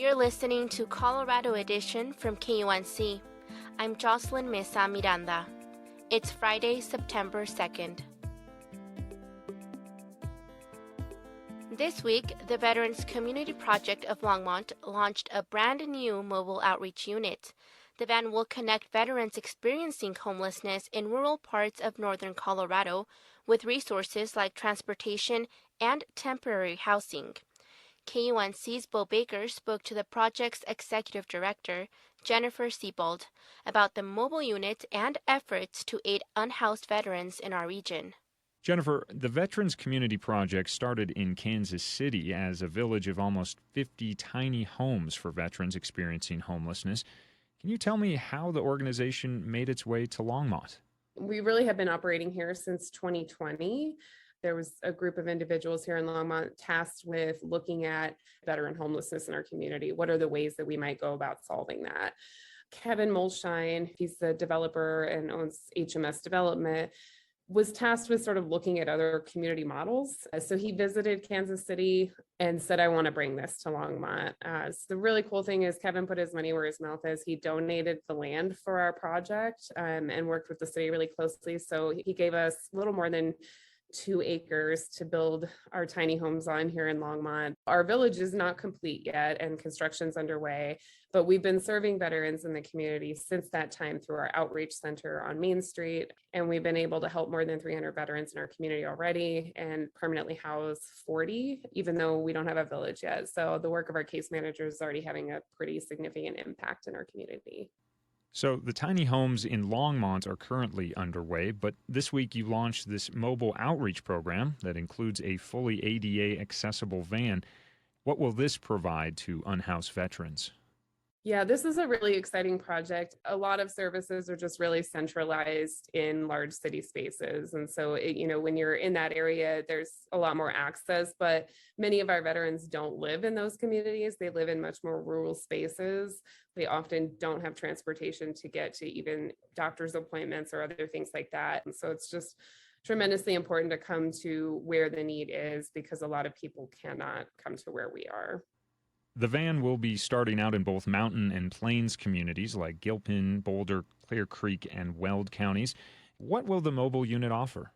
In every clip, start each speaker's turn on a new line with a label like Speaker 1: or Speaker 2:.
Speaker 1: You're listening to Colorado Edition from KUNC. I'm Jocelyn Mesa Miranda. It's Friday, September 2nd. This week, the Veterans Community Project of Longmont launched a brand new mobile outreach unit. The van will connect veterans experiencing homelessness in rural parts of northern Colorado with resources like transportation and temporary housing. KUNC's Bo Baker spoke to the project's executive director, Jennifer Siebold, about the mobile unit and efforts to aid unhoused veterans in our region.
Speaker 2: Jennifer, the Veterans Community Project started in Kansas City as a village of almost 50 tiny homes for veterans experiencing homelessness. Can you tell me how the organization made its way to Longmont?
Speaker 3: We really have been operating here since 2020. There was a group of individuals here in Longmont tasked with looking at veteran homelessness in our community. What are the ways that we might go about solving that? Kevin Molshine, he's the developer and owns HMS Development, was tasked with sort of looking at other community models. So he visited Kansas City and said, I want to bring this to Longmont. So the really cool thing is Kevin put his money where his mouth is. He donated the land for our project and worked with the city really closely. So he gave us a little more than 2 acres to build our tiny homes on here in Longmont. Our village is not complete yet and construction's underway, but we've been serving veterans in the community since that time through our outreach center on Main Street. And we've been able to help more than 300 veterans in our community already and permanently house 40, even though we don't have a village yet. So the work of our case managers is already having a pretty significant impact in our community.
Speaker 2: So the tiny homes in Longmont are currently underway, but this week you launched this mobile outreach program that includes a fully ADA accessible van. What will this provide to unhoused veterans?
Speaker 3: Yeah, this is a really exciting project. A lot of services are just really centralized in large city spaces. And so, when you're in that area, there's a lot more access, but many of our veterans don't live in those communities. They live in much more rural spaces. They often don't have transportation to get to even doctor's appointments or other things like that. And so it's just tremendously important to come to where the need is because a lot of people cannot come to where we are.
Speaker 2: The van will be starting out in both mountain and plains communities like Gilpin, Boulder, Clear Creek, and Weld counties. What will the mobile unit offer?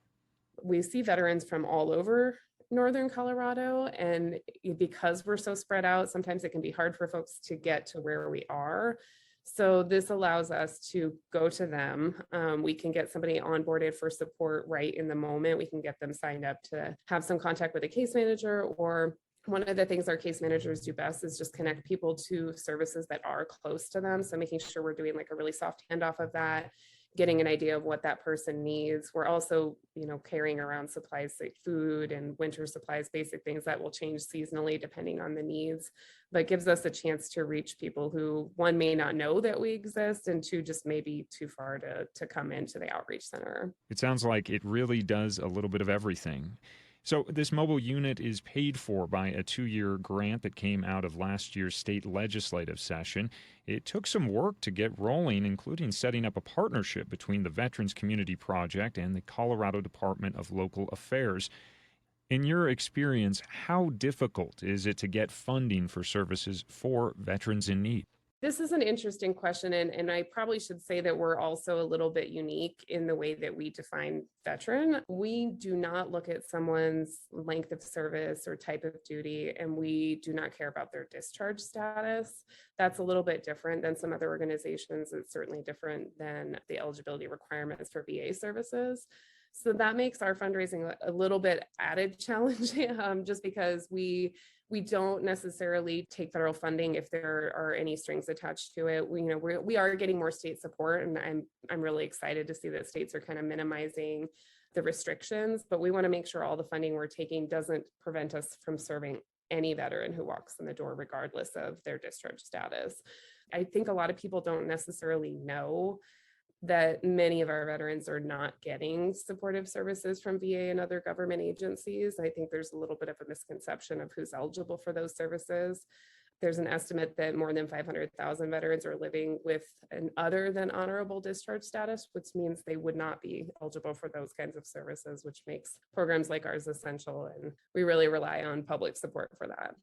Speaker 3: We see veterans from all over northern Colorado, and because we're so spread out, sometimes it can be hard for folks to get to where we are. So this allows us to go to them. We can get somebody onboarded for support right in the moment. We can get them signed up to have some contact with a case manager, or one of the things our case managers do best is just connect people to services that are close to them. So making sure we're doing like a really soft handoff of that, getting an idea of what that person needs. We're also, carrying around supplies like food and winter supplies, basic things that will change seasonally depending on the needs, but gives us a chance to reach people who, one, may not know that we exist, and two, just may be too far to come into the outreach center.
Speaker 2: It sounds like it really does a little bit of everything. So this mobile unit is paid for by a 2-year grant that came out of last year's state legislative session. It took some work to get rolling, including setting up a partnership between the Veterans Community Project and the Colorado Department of Local Affairs. In your experience, how difficult is it to get funding for services for veterans in need?
Speaker 3: This is an interesting question, and I probably should say that we're also a little bit unique in the way that we define veteran. We do not look at someone's length of service or type of duty, and we do not care about their discharge status. That's a little bit different than some other organizations. It's certainly different than the eligibility requirements for VA services. So that makes our fundraising a little bit added challenging, just because we don't necessarily take federal funding if there are any strings attached to it. We are getting more state support, and I'm really excited to see that states are kind of minimizing the restrictions, but we want to make sure all the funding we're taking doesn't prevent us from serving any veteran who walks in the door, regardless of their discharge status. I think a lot of people don't necessarily know that many of our veterans are not getting supportive services from VA and other government agencies. I think there's a little bit of a misconception of who's eligible for those services. There's an estimate that more than 500,000 veterans are living with an other than honorable discharge status, which means they would not be eligible for those kinds of services, which makes programs like ours essential. And we really rely on public support for that.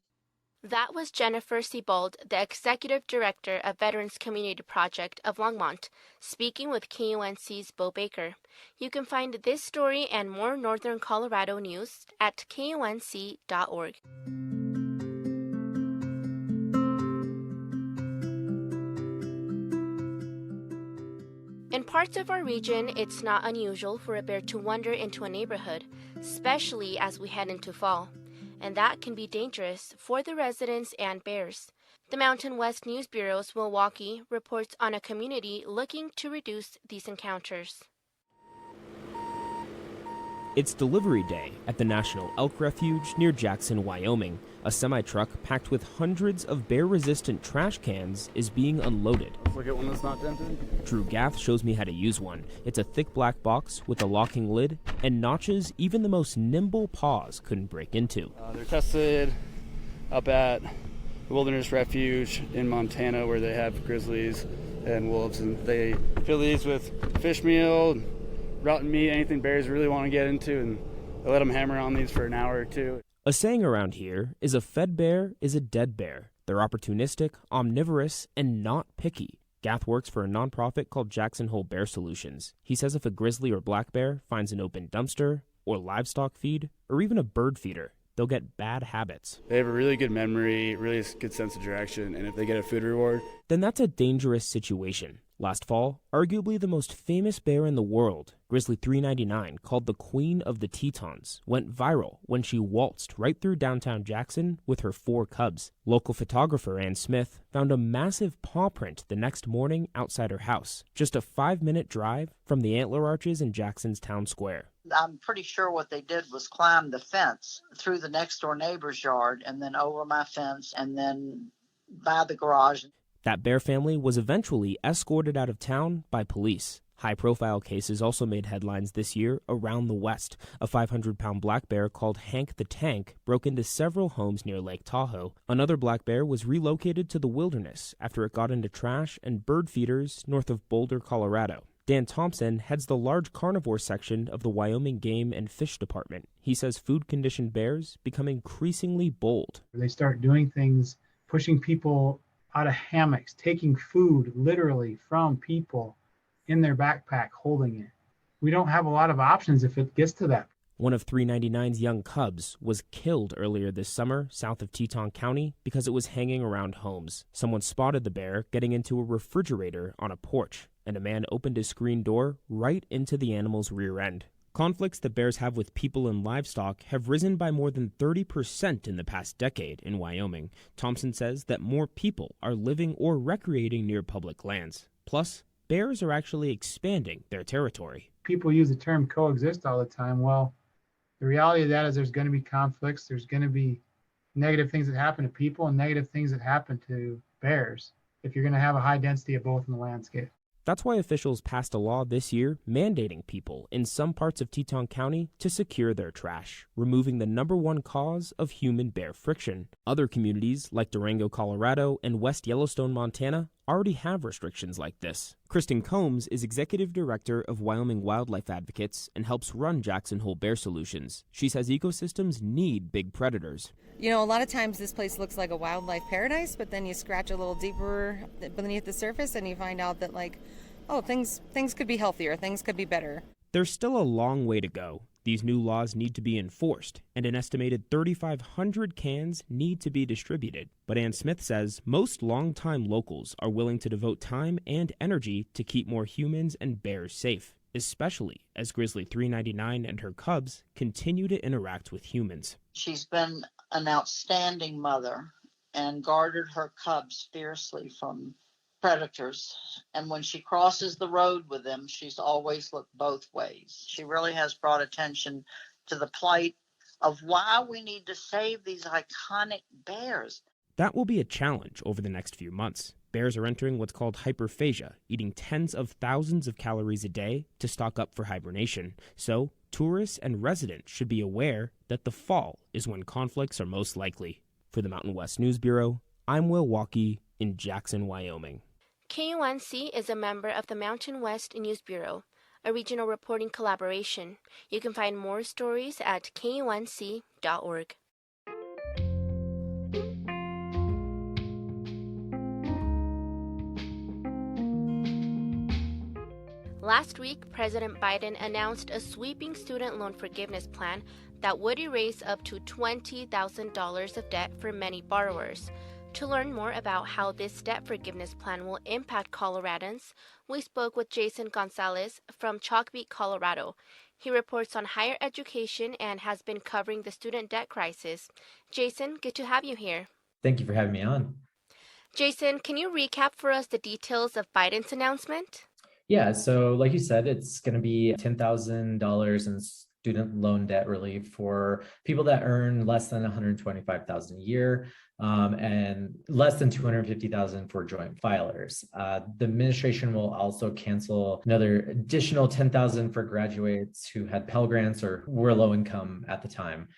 Speaker 1: That was Jennifer Siebold, the Executive Director of Veterans Community Project of Longmont, speaking with KUNC's Bo Baker. You can find this story and more Northern Colorado news at kunc.org. In parts of our region, it's not unusual for a bear to wander into a neighborhood, especially as we head into fall, and that can be dangerous for the residents and bears. The Mountain West News Bureau's Milwaukee reports on a community looking to reduce these encounters.
Speaker 4: It's delivery day at the National Elk Refuge near Jackson, Wyoming. A semi-truck packed with hundreds of bear-resistant trash cans is being unloaded.
Speaker 5: Let's look at one that's not dented.
Speaker 4: Drew Gath shows me how to use one. It's a thick black box with a locking lid and notches even the most nimble paws couldn't break into.
Speaker 5: They're tested up at the Wilderness Refuge in Montana, where they have grizzlies and wolves, and they fill these with fish meal, rotten meat, anything bears really want to get into, and they let them hammer on these for an hour or two.
Speaker 4: A saying around here is a fed bear is a dead bear. They're opportunistic, omnivorous, and not picky. Gath works for a nonprofit called Jackson Hole Bear Solutions. He says if a grizzly or black bear finds an open dumpster, or livestock feed, or even a bird feeder, they'll get bad habits.
Speaker 5: They have a really good memory, really good sense of direction, and if they get a food reward,
Speaker 4: then that's a dangerous situation. Last fall, arguably the most famous bear in the world, Grizzly 399, called the Queen of the Tetons, went viral when she waltzed right through downtown Jackson with her 4 cubs. Local photographer Ann Smith found a massive paw print the next morning outside her house, just a 5-minute drive from the antler arches in Jackson's town square.
Speaker 6: I'm pretty sure what they did was climb the fence through the next door neighbor's yard and then over my fence and then by the garage.
Speaker 4: That bear family was eventually escorted out of town by police. High-profile cases also made headlines this year around the West. A 500-pound black bear called Hank the Tank broke into several homes near Lake Tahoe. Another black bear was relocated to the wilderness after it got into trash and bird feeders north of Boulder, Colorado. Dan Thompson heads the large carnivore section of the Wyoming Game and Fish Department. He says food-conditioned bears become increasingly bold.
Speaker 7: They start doing things, pushing people out of hammocks, taking food literally from people in their backpack, holding it. We don't have a lot of options if it gets to that.
Speaker 4: One of 399's young cubs was killed earlier this summer south of Teton County because it was hanging around homes. Someone spotted the bear getting into a refrigerator on a porch, and a man opened his screen door right into the animal's rear end. Conflicts that bears have with people and livestock have risen by more than 30% in the past decade in Wyoming. Thompson says that more people are living or recreating near public lands. Plus, bears are actually expanding their territory.
Speaker 7: People use the term coexist all the time. Well, the reality of that is there's going to be conflicts. There's going to be negative things that happen to people and negative things that happen to bears if you're going to have a high density of both in the landscape.
Speaker 4: That's why officials passed a law this year mandating people in some parts of Teton County to secure their trash, removing the #1 cause of human-bear friction. Other communities like Durango, Colorado, and West Yellowstone, Montana, already have restrictions like this. Kristen Combs is executive director of Wyoming Wildlife Advocates and helps run Jackson Hole Bear Solutions. She says ecosystems need big predators.
Speaker 8: You know, a lot of times this place looks like a wildlife paradise, but then you scratch a little deeper beneath the surface and you find out that, like, oh, things could be healthier, things could be better.
Speaker 4: There's still a long way to go. These new laws need to be enforced, and an estimated 3,500 cans need to be distributed. But Ann Smith says most longtime locals are willing to devote time and energy to keep more humans and bears safe, especially as Grizzly 399 and her cubs continue to interact with humans.
Speaker 6: She's been an outstanding mother and guarded her cubs fiercely from predators. And when she crosses the road with them, she's always looked both ways. She really has brought attention to the plight of why we need to save these iconic bears.
Speaker 4: That will be a challenge over the next few months. Bears are entering what's called hyperphagia, eating tens of thousands of calories a day to stock up for hibernation. So, tourists and residents should be aware that the fall is when conflicts are most likely. For the Mountain West News Bureau, I'm Will Walkie in Jackson, Wyoming.
Speaker 1: KUNC is a member of the Mountain West News Bureau, a regional reporting collaboration. You can find more stories at kunc.org. Last week, President Biden announced a sweeping student loan forgiveness plan that would erase up to $20,000 of debt for many borrowers. To learn more about how this debt forgiveness plan will impact Coloradans, we spoke with Jason Gonzalez from Chalkbeat, Colorado. He reports on higher education and has been covering the student debt crisis. Jason, good to have you here.
Speaker 9: Thank you for having me on.
Speaker 1: Jason, can you recap for us the details of Biden's announcement?
Speaker 9: Yeah, so like you said, it's going to be $10,000 in student loan debt relief for people that earn less than $125,000 a year and less than $250,000 for joint filers. The administration will also cancel another additional $10,000 for graduates who had Pell Grants or were low income at the time.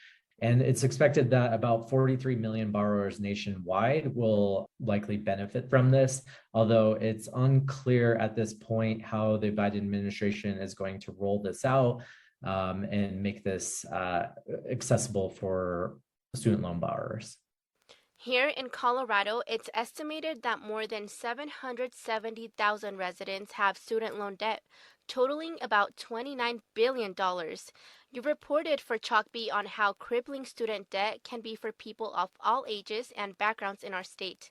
Speaker 9: And it's expected that about 43 million borrowers nationwide will likely benefit from this, although it's unclear at this point how the Biden administration is going to roll this out and make this accessible for student loan borrowers.
Speaker 1: Here in Colorado, it's estimated that more than 770,000 residents have student loan debt, totaling about $29 billion. You reported for Chalkbeat on how crippling student debt can be for people of all ages and backgrounds in our state.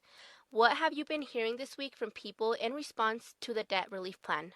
Speaker 1: What have you been hearing this week from people in response to the debt relief plan?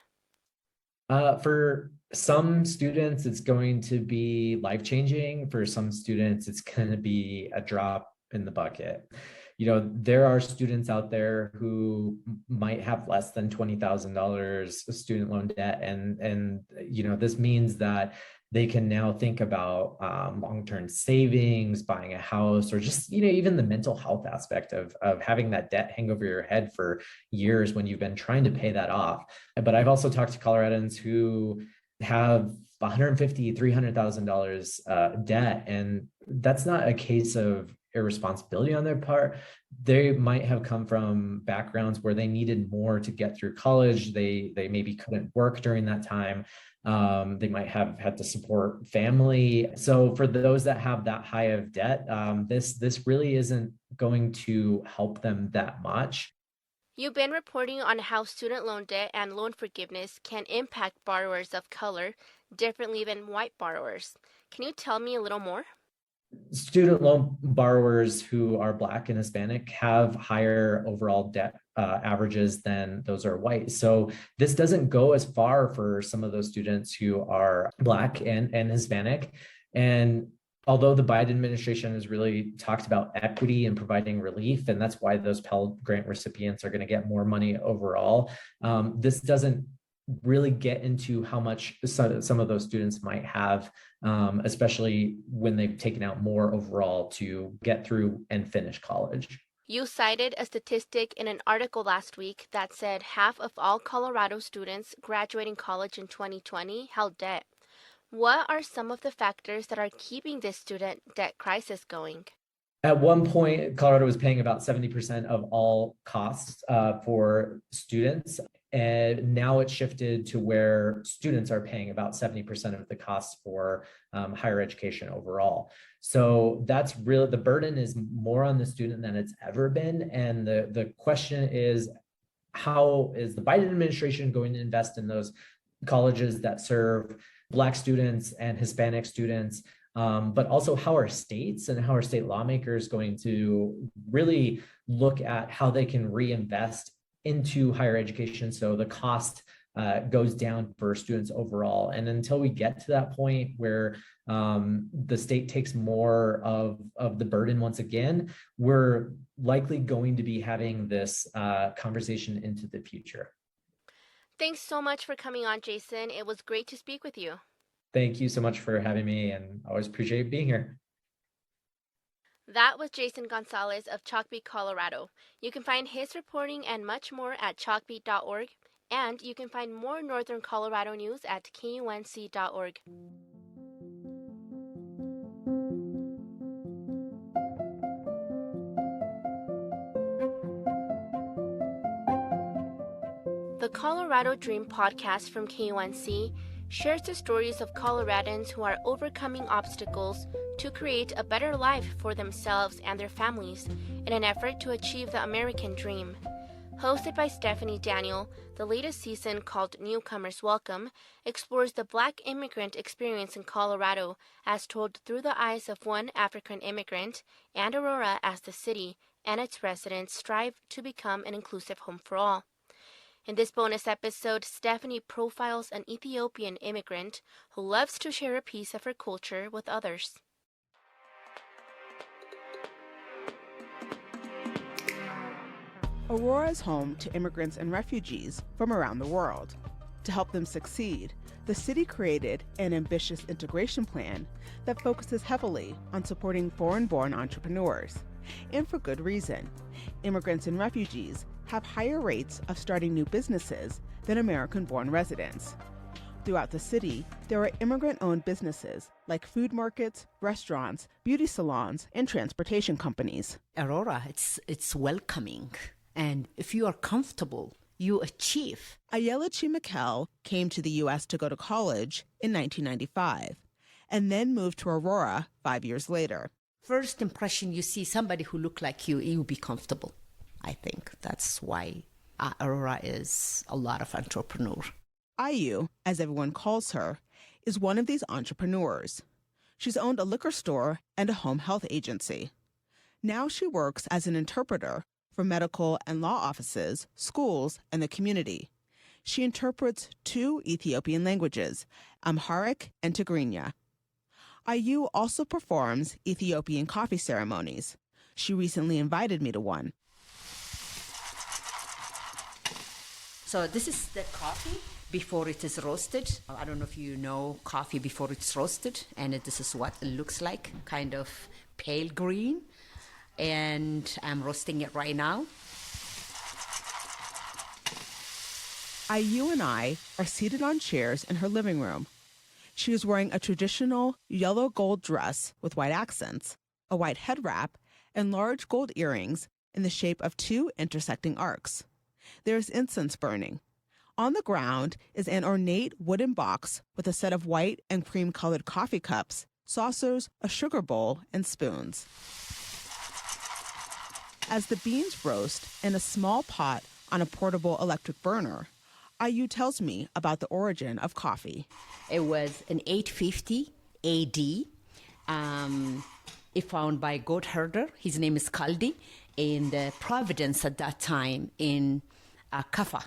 Speaker 9: For some students, it's going to be life-changing. For some students, it's going to be a drop in the bucket. You know, there are students out there who might have less than $20,000 of student loan debt. And you know, this means that they can now think about long-term savings, buying a house, or just, you know, even the mental health aspect of having that debt hang over your head for years when you've been trying to pay that off. But I've also talked to Coloradans who have $150,000, $300,000 debt, and that's not a case of irresponsibility on their part. They might have come from backgrounds where they needed more to get through college. They maybe couldn't work during that time. They might have had to support family. So for those that have that high of debt, this really isn't going to help them that much.
Speaker 1: You've been reporting on how student loan debt and loan forgiveness can impact borrowers of color differently than white borrowers. Can you tell me a little more?
Speaker 9: Student loan borrowers who are Black and Hispanic have higher overall debt averages than those are white. So this doesn't go as far for some of those students who are Black and Hispanic. And although the Biden administration has really talked about equity and providing relief, and that's why those Pell Grant recipients are going to get more money overall, this doesn't really get into how much some of those students might have, especially when they've taken out more overall to get through and finish college.
Speaker 1: You cited a statistic in an article last week that said half of all Colorado students graduating college in 2020 held debt. What are some of the factors that are keeping this student debt crisis going?
Speaker 9: At one point, Colorado was paying about 70% of all costs for students. And now it's shifted to where students are paying about 70% of the costs for higher education overall. So that's really, the burden is more on the student than it's ever been. And the question is, how is the Biden administration going to invest in those colleges that serve Black students and Hispanic students? But also, how are states and how are state lawmakers going to really look at how they can reinvest into higher education so the cost goes down for students overall? And until we get to that point where the state takes more of the burden once again, we're likely going to be having this conversation into the future.
Speaker 1: Thanks so much for coming on, Jason. It was great to speak with you.
Speaker 9: Thank you so much for having me, and I always appreciate being here.
Speaker 1: That was Jason Gonzalez of Chalkbeat, Colorado. You can find his reporting and much more at chalkbeat.org, and you can find more Northern Colorado news at kunc.org. The Colorado Dream podcast from KUNC shares the stories of Coloradans who are overcoming obstacles to create a better life for themselves and their families in an effort to achieve the American dream. Hosted by Stephanie Daniel, the latest season, called Newcomers Welcome, explores the Black immigrant experience in Colorado as told through the eyes of one African immigrant, and Aurora as the city and its residents strive to become an inclusive home for all. In this bonus episode, Stephanie profiles an Ethiopian immigrant who loves to share a piece of her culture with others.
Speaker 10: Aurora is home to immigrants and refugees from around the world. To help them succeed, the city created an ambitious integration plan that focuses heavily on supporting foreign-born entrepreneurs. And for good reason. Immigrants and refugees have higher rates of starting new businesses than American-born residents. Throughout the city, there are immigrant-owned businesses like food markets, restaurants, beauty salons, and transportation companies.
Speaker 11: Aurora, it's welcoming. And if you are comfortable, you achieve.
Speaker 10: Ayala Chimakel came to the U.S. to go to college in 1995 and then moved to Aurora 5 years later.
Speaker 11: First impression, you see somebody who look like you'll be comfortable. I think that's why Aurora is a lot of entrepreneur.
Speaker 10: Ayu, as everyone calls her, is one of these entrepreneurs. She's owned a liquor store and a home health agency. Now she works as an interpreter for medical and law offices, schools, and the community. She interprets 2 Ethiopian languages, Amharic and Tigrinya. Ayu also performs Ethiopian coffee ceremonies. She recently invited me to one.
Speaker 11: So this is the coffee before it is roasted. I don't know if you know coffee before it's roasted, and this is what it looks like, kind of pale green. And I'm roasting it right now.
Speaker 10: Ayu and I are seated on chairs in her living room. She is wearing a traditional yellow gold dress with white accents, a white head wrap, and large gold earrings in the shape of 2 intersecting arcs. There's incense burning. On the ground is an ornate wooden box with a set of white and cream-colored coffee cups, saucers, a sugar bowl, and spoons. As the beans roast in a small pot on a portable electric burner, Ayu tells me about the origin of coffee.
Speaker 11: It was in 850 A.D. It found by a goat herder. His name is Kaldi in the province at that time in Kaffa.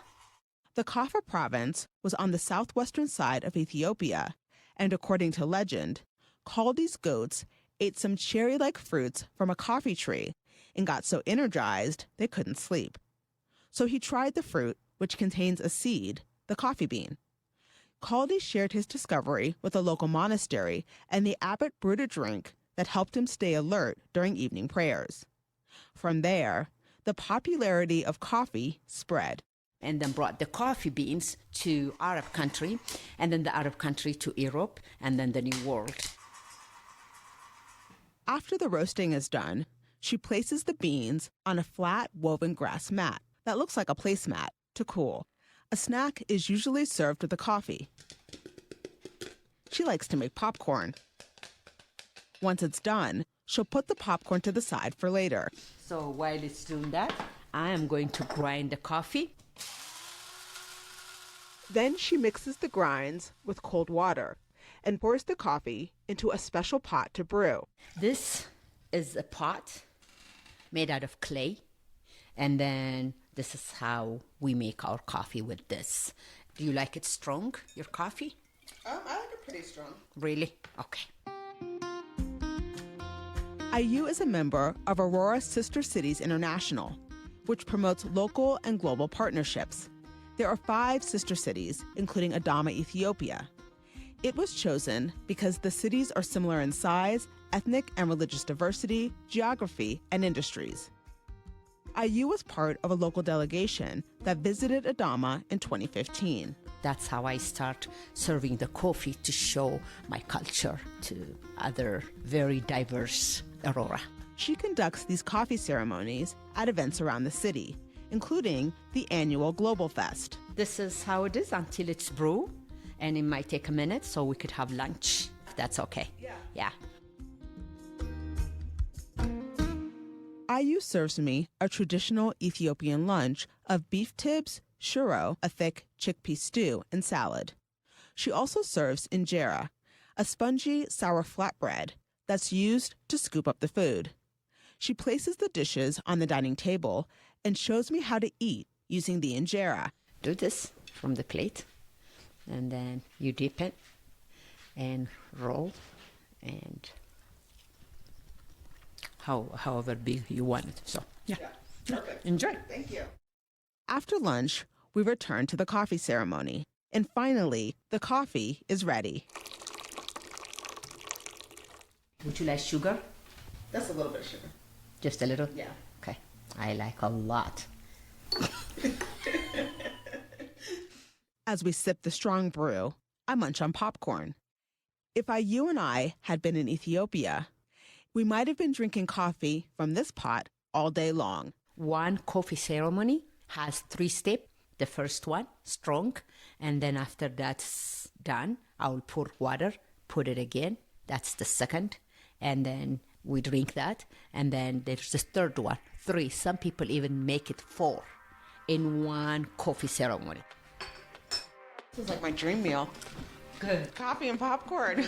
Speaker 10: The Kaffa province was on the southwestern side of Ethiopia, and according to legend, Kaldi's goats ate some cherry-like fruits from a coffee tree and got so energized they couldn't sleep. So he tried the fruit, which contains a seed, the coffee bean. Kaldi shared his discovery with a local monastery, and the abbot brewed a drink that helped him stay alert during evening prayers. From there, the popularity of coffee spread.
Speaker 11: And then brought the coffee beans to Arab country, and then the Arab country to Europe, and then the New World.
Speaker 10: After the roasting is done, she places the beans on a flat woven grass mat that looks like a placemat to cool. A snack is usually served with the coffee. She likes to make popcorn. Once it's done, she'll put the popcorn to the side for later.
Speaker 11: So while it's doing that, I am going to grind the coffee.
Speaker 10: Then she mixes the grinds with cold water and pours the coffee into a special pot to brew.
Speaker 11: This is a pot made out of clay, and then this is how we make our coffee with this. Do you like it strong, your coffee?
Speaker 10: I like it pretty strong.
Speaker 11: Really? Okay.
Speaker 10: Ayu is a member of Aurora Sister Cities International, which promotes local and global partnerships. There are 5 sister cities, including Adama, Ethiopia. It was chosen because the cities are similar in size, ethnic and religious diversity, geography, and industries. Ayu was part of a local delegation that visited Adama in 2015.
Speaker 11: That's how I start serving the coffee to show my culture to other very diverse Aurora.
Speaker 10: She conducts these coffee ceremonies at events around the city, including the annual Global Fest.
Speaker 11: This is how it is until it's brewed, and it might take a minute so we could have lunch, if that's okay. Yeah.
Speaker 10: IU serves me a traditional Ethiopian lunch of beef tibs, shuro, a thick chickpea stew, and salad. She also serves injera, a spongy, sour flatbread that's used to scoop up the food. She places the dishes on the dining table and shows me how to eat using the injera.
Speaker 11: Do this from the plate, and then you dip it and roll, and however big you want it. So, yeah. Perfect. Enjoy.
Speaker 10: Thank you. After lunch, we return to the coffee ceremony. And finally, the coffee is ready.
Speaker 11: Would you like sugar?
Speaker 10: That's a little bit of sugar.
Speaker 11: Just a little?
Speaker 10: Yeah.
Speaker 11: Okay. I like a lot.
Speaker 10: As we sip the strong brew, I munch on popcorn. If you and I had been in Ethiopia, we might have been drinking coffee from this pot all day long.
Speaker 11: One coffee ceremony has 3 steps. The first one, strong, and then after that's done, I will pour water, put it again. That's the second, and then we drink that, and then there's the third one, 3. Some people even make it 4 in one coffee ceremony.
Speaker 10: This is like my dream meal.
Speaker 11: Good.
Speaker 10: Coffee and popcorn.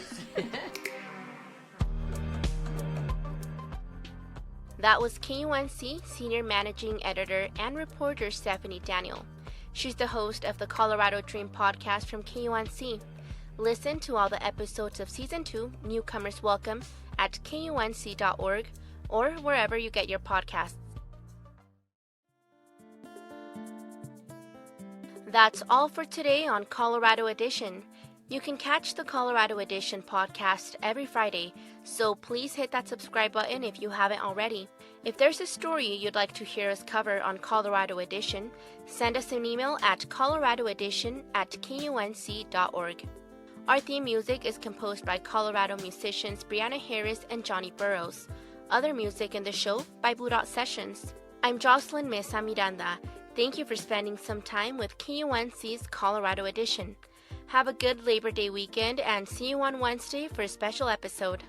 Speaker 1: That was KUNC Senior Managing Editor and reporter Stephanie Daniel. She's the host of the Colorado Dream podcast from KUNC. Listen to all the episodes of Season 2, Newcomers Welcome, at kunc.org or wherever you get your podcasts. That's all for today on Colorado Edition. You can catch the Colorado Edition podcast every Friday, so please hit that subscribe button if you haven't already. If there's a story you'd like to hear us cover on Colorado Edition, send us an email at coloradoedition@kunc.org. Our theme music is composed by Colorado musicians Brianna Harris and Johnny Burrows. Other music in the show by Blue Dot Sessions. I'm Jocelyn Mesa Miranda. Thank you for spending some time with KUNC's Colorado Edition. Have a good Labor Day weekend and see you on Wednesday for a special episode.